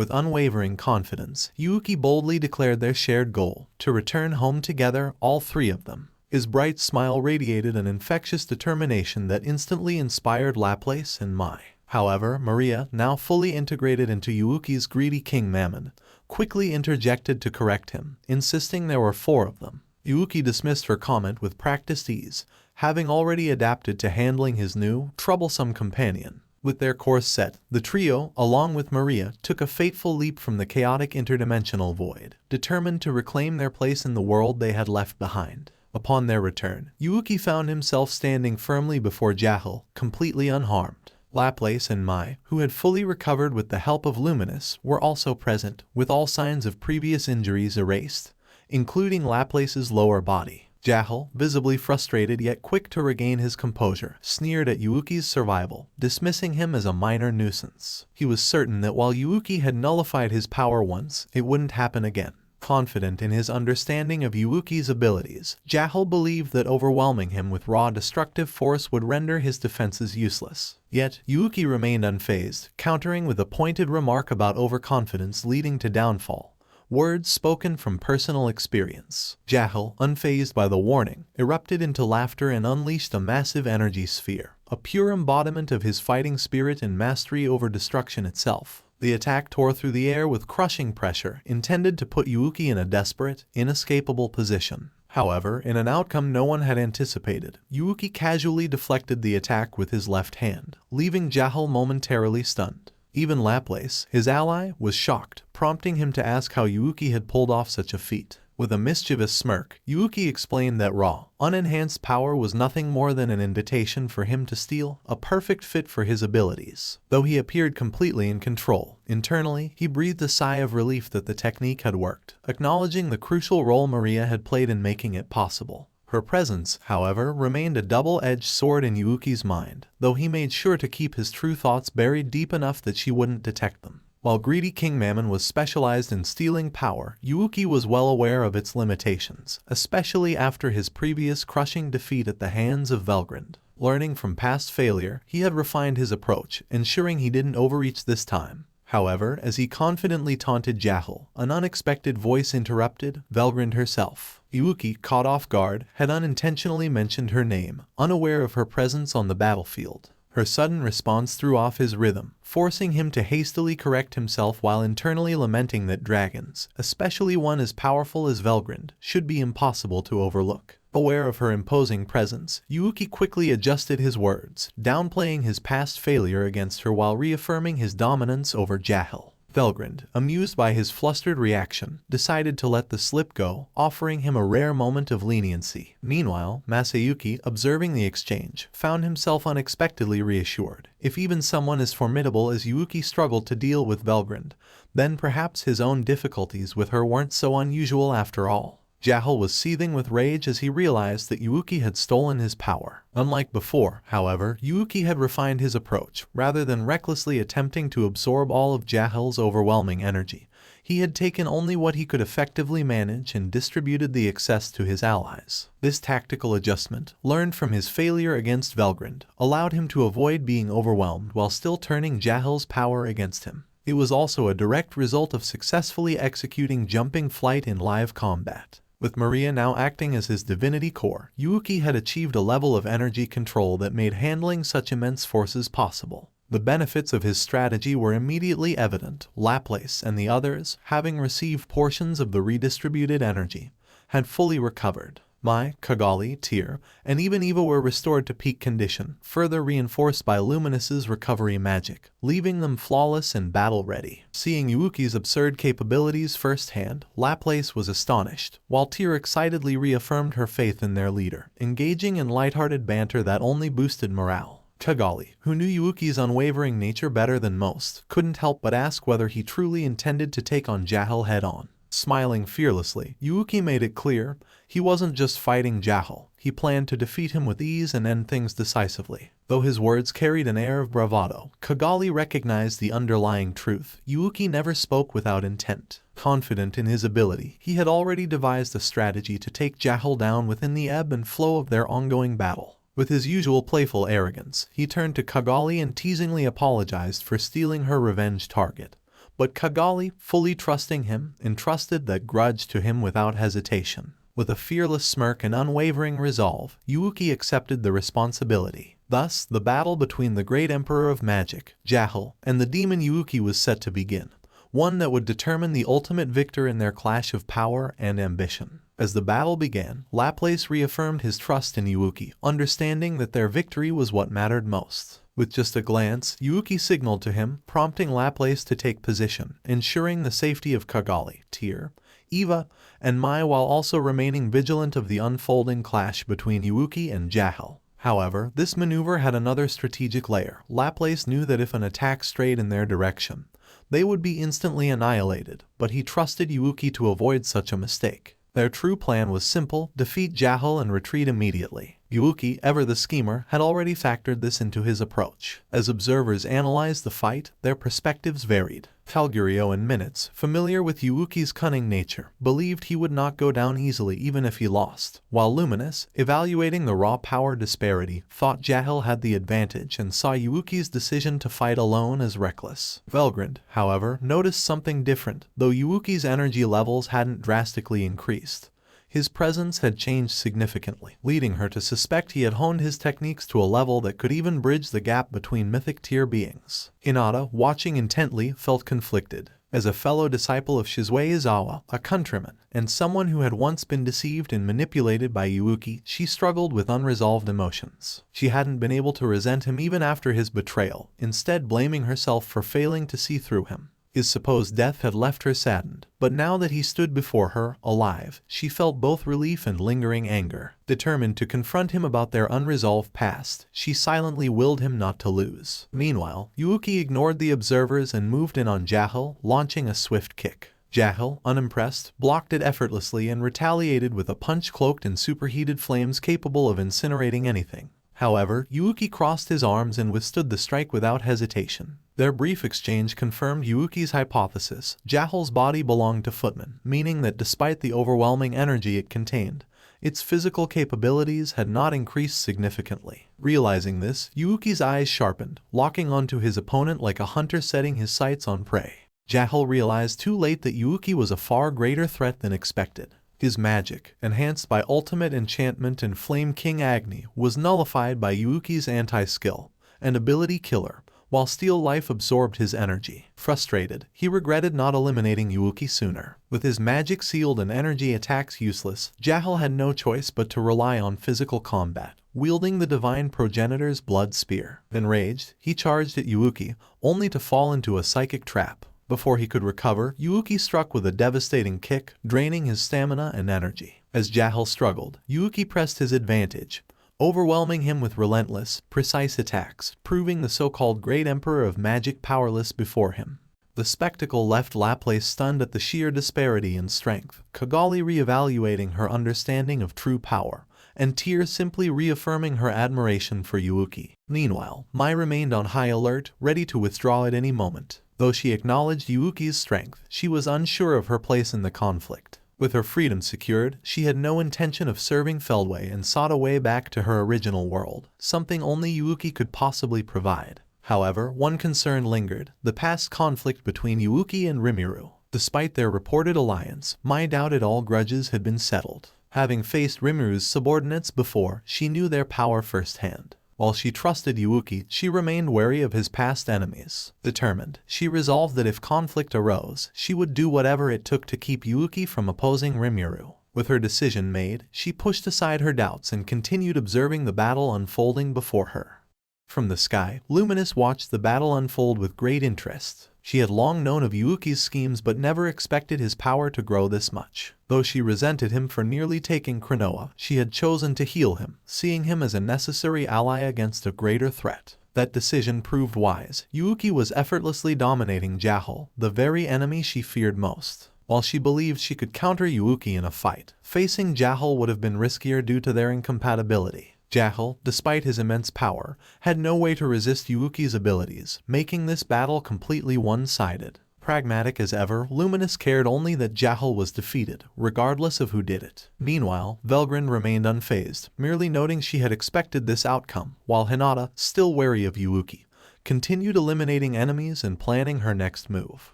With unwavering confidence, Yuki boldly declared their shared goal, to return home together, all three of them. His bright smile radiated an infectious determination that instantly inspired Laplace and Mai. However, Maria, now fully integrated into Yuki's Greedy King Mammon, quickly interjected to correct him, insisting there were 4 of them. Yuki dismissed her comment with practiced ease, having already adapted to handling his new, troublesome companion. With their course set, the trio, along with Maria, took a fateful leap from the chaotic interdimensional void, determined to reclaim their place in the world they had left behind. Upon their return, Yuki found himself standing firmly before Jahil, completely unharmed. Laplace and Mai, who had fully recovered with the help of Luminous, were also present, with all signs of previous injuries erased, including Laplace's lower body. Jahil, visibly frustrated yet quick to regain his composure, sneered at Yuki's survival, dismissing him as a minor nuisance. He was certain that while Yuki had nullified his power once, it wouldn't happen again. Confident in his understanding of Yuki's abilities, Jahil believed that overwhelming him with raw destructive force would render his defenses useless. Yet, Yuki remained unfazed, countering with a pointed remark about overconfidence leading to downfall. Words spoken from personal experience. Jahil, unfazed by the warning, erupted into laughter and unleashed a massive energy sphere, a pure embodiment of his fighting spirit and mastery over destruction itself. The attack tore through the air with crushing pressure, intended to put Yuki in a desperate, inescapable position. However, in an outcome no one had anticipated, Yuki casually deflected the attack with his left hand, leaving Jahil momentarily stunned. Even Laplace, his ally, was shocked, prompting him to ask how Yuki had pulled off such a feat. With a mischievous smirk, Yuki explained that raw, unenhanced power was nothing more than an invitation for him to steal, a perfect fit for his abilities. Though he appeared completely in control, internally, he breathed a sigh of relief that the technique had worked, acknowledging the crucial role Maria had played in making it possible. Her presence, however, remained a double-edged sword in Yuki's mind, though he made sure to keep his true thoughts buried deep enough that she wouldn't detect them. While Greedy King Mammon was specialized in stealing power, Yuki was well aware of its limitations, especially after his previous crushing defeat at the hands of Velgrund. Learning from past failure, he had refined his approach, ensuring he didn't overreach this time. However, as he confidently taunted Jahil, an unexpected voice interrupted Velgrund herself. Yuki, caught off guard, had unintentionally mentioned her name, unaware of her presence on the battlefield. Her sudden response threw off his rhythm, forcing him to hastily correct himself while internally lamenting that dragons, especially one as powerful as Velgrund, should be impossible to overlook. Aware of her imposing presence, Yuki quickly adjusted his words, downplaying his past failure against her while reaffirming his dominance over Jahil. Velgrund, amused by his flustered reaction, decided to let the slip go, offering him a rare moment of leniency. Meanwhile, Masayuki, observing the exchange, found himself unexpectedly reassured. If even someone as formidable as Yuki struggled to deal with Velgrund, then perhaps his own difficulties with her weren't so unusual after all. Jahil was seething with rage as he realized that Yuki had stolen his power. Unlike before, however, Yuki had refined his approach. Rather than recklessly attempting to absorb all of Jahil's overwhelming energy, he had taken only what he could effectively manage and distributed the excess to his allies. This tactical adjustment, learned from his failure against Velgrund, allowed him to avoid being overwhelmed while still turning Jahil's power against him. It was also a direct result of successfully executing jumping flight in live combat. With Maria now acting as his divinity core, Yuki had achieved a level of energy control that made handling such immense forces possible. The benefits of his strategy were immediately evident. Laplace and the others, having received portions of the redistributed energy, had fully recovered. Mai, Kagali, Tyr, and even Eva were restored to peak condition, further reinforced by Luminous's recovery magic, leaving them flawless and battle-ready. Seeing Yuki's absurd capabilities firsthand, Laplace was astonished, while Tyr excitedly reaffirmed her faith in their leader, engaging in lighthearted banter that only boosted morale. Kagali, who knew Yuki's unwavering nature better than most, couldn't help but ask whether he truly intended to take on Jahil head-on. Smiling fearlessly, Yuki made it clear he wasn't just fighting Jahil, he planned to defeat him with ease and end things decisively. Though his words carried an air of bravado, Kagali recognized the underlying truth. Yuki never spoke without intent. Confident in his ability, he had already devised a strategy to take Jahil down within the ebb and flow of their ongoing battle. With his usual playful arrogance, he turned to Kagali and teasingly apologized for stealing her revenge target, But Kagali, fully trusting him, entrusted that grudge to him without hesitation. With a fearless smirk and unwavering resolve, Yuki accepted the responsibility. Thus, the battle between the great Emperor of Magic, Jahil, and the demon Yuki was set to begin, one that would determine the ultimate victor in their clash of power and ambition. As the battle began, Laplace reaffirmed his trust in Yuki, understanding that their victory was what mattered most. With just a glance, Yuki signaled to him, prompting Laplace to take position, ensuring the safety of Kagali, Tyr, Eva, and Mai while also remaining vigilant of the unfolding clash between Yuki and Jahil. However, this maneuver had another strategic layer. Laplace knew that if an attack strayed in their direction, they would be instantly annihilated, but he trusted Yuki to avoid such a mistake. Their true plan was simple: defeat Jahil and retreat immediately. Yuki, ever the schemer, had already factored this into his approach. As observers analyzed the fight, their perspectives varied. Talgurio and Minutes, familiar with Yuki's cunning nature, believed he would not go down easily even if he lost, while Luminous, evaluating the raw power disparity, thought Jahil had the advantage and saw Yuki's decision to fight alone as reckless. Valgrind, however, noticed something different. Though Yuki's energy levels hadn't drastically increased, his presence had changed significantly, leading her to suspect he had honed his techniques to a level that could even bridge the gap between mythic tier beings. Hinata, watching intently, felt conflicted. As a fellow disciple of Shizue Izawa, a countryman, and someone who had once been deceived and manipulated by Yuki, she struggled with unresolved emotions. She hadn't been able to resent him even after his betrayal, instead blaming herself for failing to see through him. His supposed death had left her saddened, but now that he stood before her, alive, she felt both relief and lingering anger. Determined to confront him about their unresolved past, she silently willed him not to lose. Meanwhile, Yuki ignored the observers and moved in on Jahil, launching a swift kick. Jahil, unimpressed, blocked it effortlessly and retaliated with a punch cloaked in superheated flames capable of incinerating anything. However, Yuki crossed his arms and withstood the strike without hesitation. Their brief exchange confirmed Yuki's hypothesis. Jahil's body belonged to Footman, meaning that despite the overwhelming energy it contained, its physical capabilities had not increased significantly. Realizing this, Yuki's eyes sharpened, locking onto his opponent like a hunter setting his sights on prey. Jahil realized too late that Yuki was a far greater threat than expected. His magic, enhanced by ultimate enchantment and Flame King Agni, was nullified by Yuki's anti-skill, an ability killer, while Steel Life absorbed his energy. Frustrated, he regretted not eliminating Yuki sooner. With his magic sealed and energy attacks useless, Jahil had no choice but to rely on physical combat, wielding the Divine Progenitor's blood spear. Enraged, he charged at Yuki, only to fall into a psychic trap. Before he could recover, Yuki struck with a devastating kick, draining his stamina and energy. As Jahil struggled, Yuki pressed his advantage, overwhelming him with relentless, precise attacks, proving the so-called Great Emperor of Magic powerless before him. The spectacle left Laplace stunned at the sheer disparity in strength, Kagali reevaluating her understanding of true power, and Tyr simply reaffirming her admiration for Yuki. Meanwhile, Mai remained on high alert, ready to withdraw at any moment. Though she acknowledged Yuki's strength, she was unsure of her place in the conflict. With her freedom secured, she had no intention of serving Feldway and sought a way back to her original world, something only Yuki could possibly provide. However, one concern lingered: the past conflict between Yuki and Rimuru. Despite their reported alliance, Mai doubted all grudges had been settled. Having faced Rimuru's subordinates before, she knew their power firsthand. While she trusted Yuki, she remained wary of his past enemies. Determined, she resolved that if conflict arose, she would do whatever it took to keep Yuki from opposing Rimuru. With her decision made, she pushed aside her doubts and continued observing the battle unfolding before her. From the sky, Luminous watched the battle unfold with great interest. She had long known of Yuki's schemes but never expected his power to grow this much. Though she resented him for nearly taking Krinoa, she had chosen to heal him, seeing him as a necessary ally against a greater threat. That decision proved wise. Yuki was effortlessly dominating Jahil, the very enemy she feared most. While she believed she could counter Yuki in a fight, facing Jahil would have been riskier due to their incompatibility. Jahil, despite his immense power, had no way to resist Yuki's abilities, making this battle completely one-sided. Pragmatic as ever, Luminous cared only that Jahil was defeated, regardless of who did it. Meanwhile, Valgrind remained unfazed, merely noting she had expected this outcome, while Hinata, still wary of Yuki, continued eliminating enemies and planning her next move.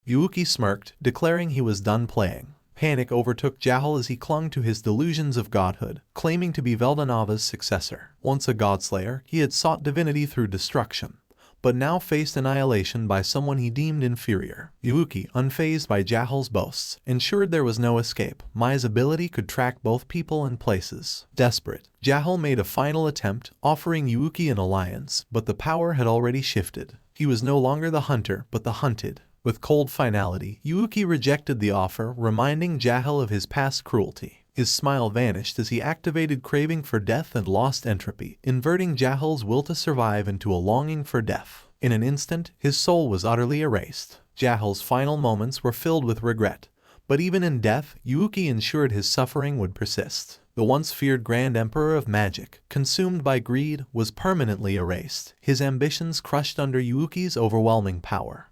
Yuki smirked, declaring he was done playing. Panic overtook Jahil as he clung to his delusions of godhood, claiming to be Veldanava's successor. Once a godslayer, he had sought divinity through destruction, but now faced annihilation by someone he deemed inferior. Yuki, unfazed by Jahil's boasts, ensured there was no escape. Mai's ability could track both people and places. Desperate, Jahil made a final attempt, offering Yuki an alliance, but the power had already shifted. He was no longer the hunter, but the hunted. With cold finality, Yuki rejected the offer, reminding Jahil of his past cruelty. His smile vanished as he activated Craving for Death and Lost Entropy, inverting Jahil's will to survive into a longing for death. In an instant, his soul was utterly erased. Jahil's final moments were filled with regret, but even in death, Yuki ensured his suffering would persist. The once feared Grand Emperor of Magic, consumed by greed, was permanently erased, his ambitions crushed under Yuki's overwhelming power.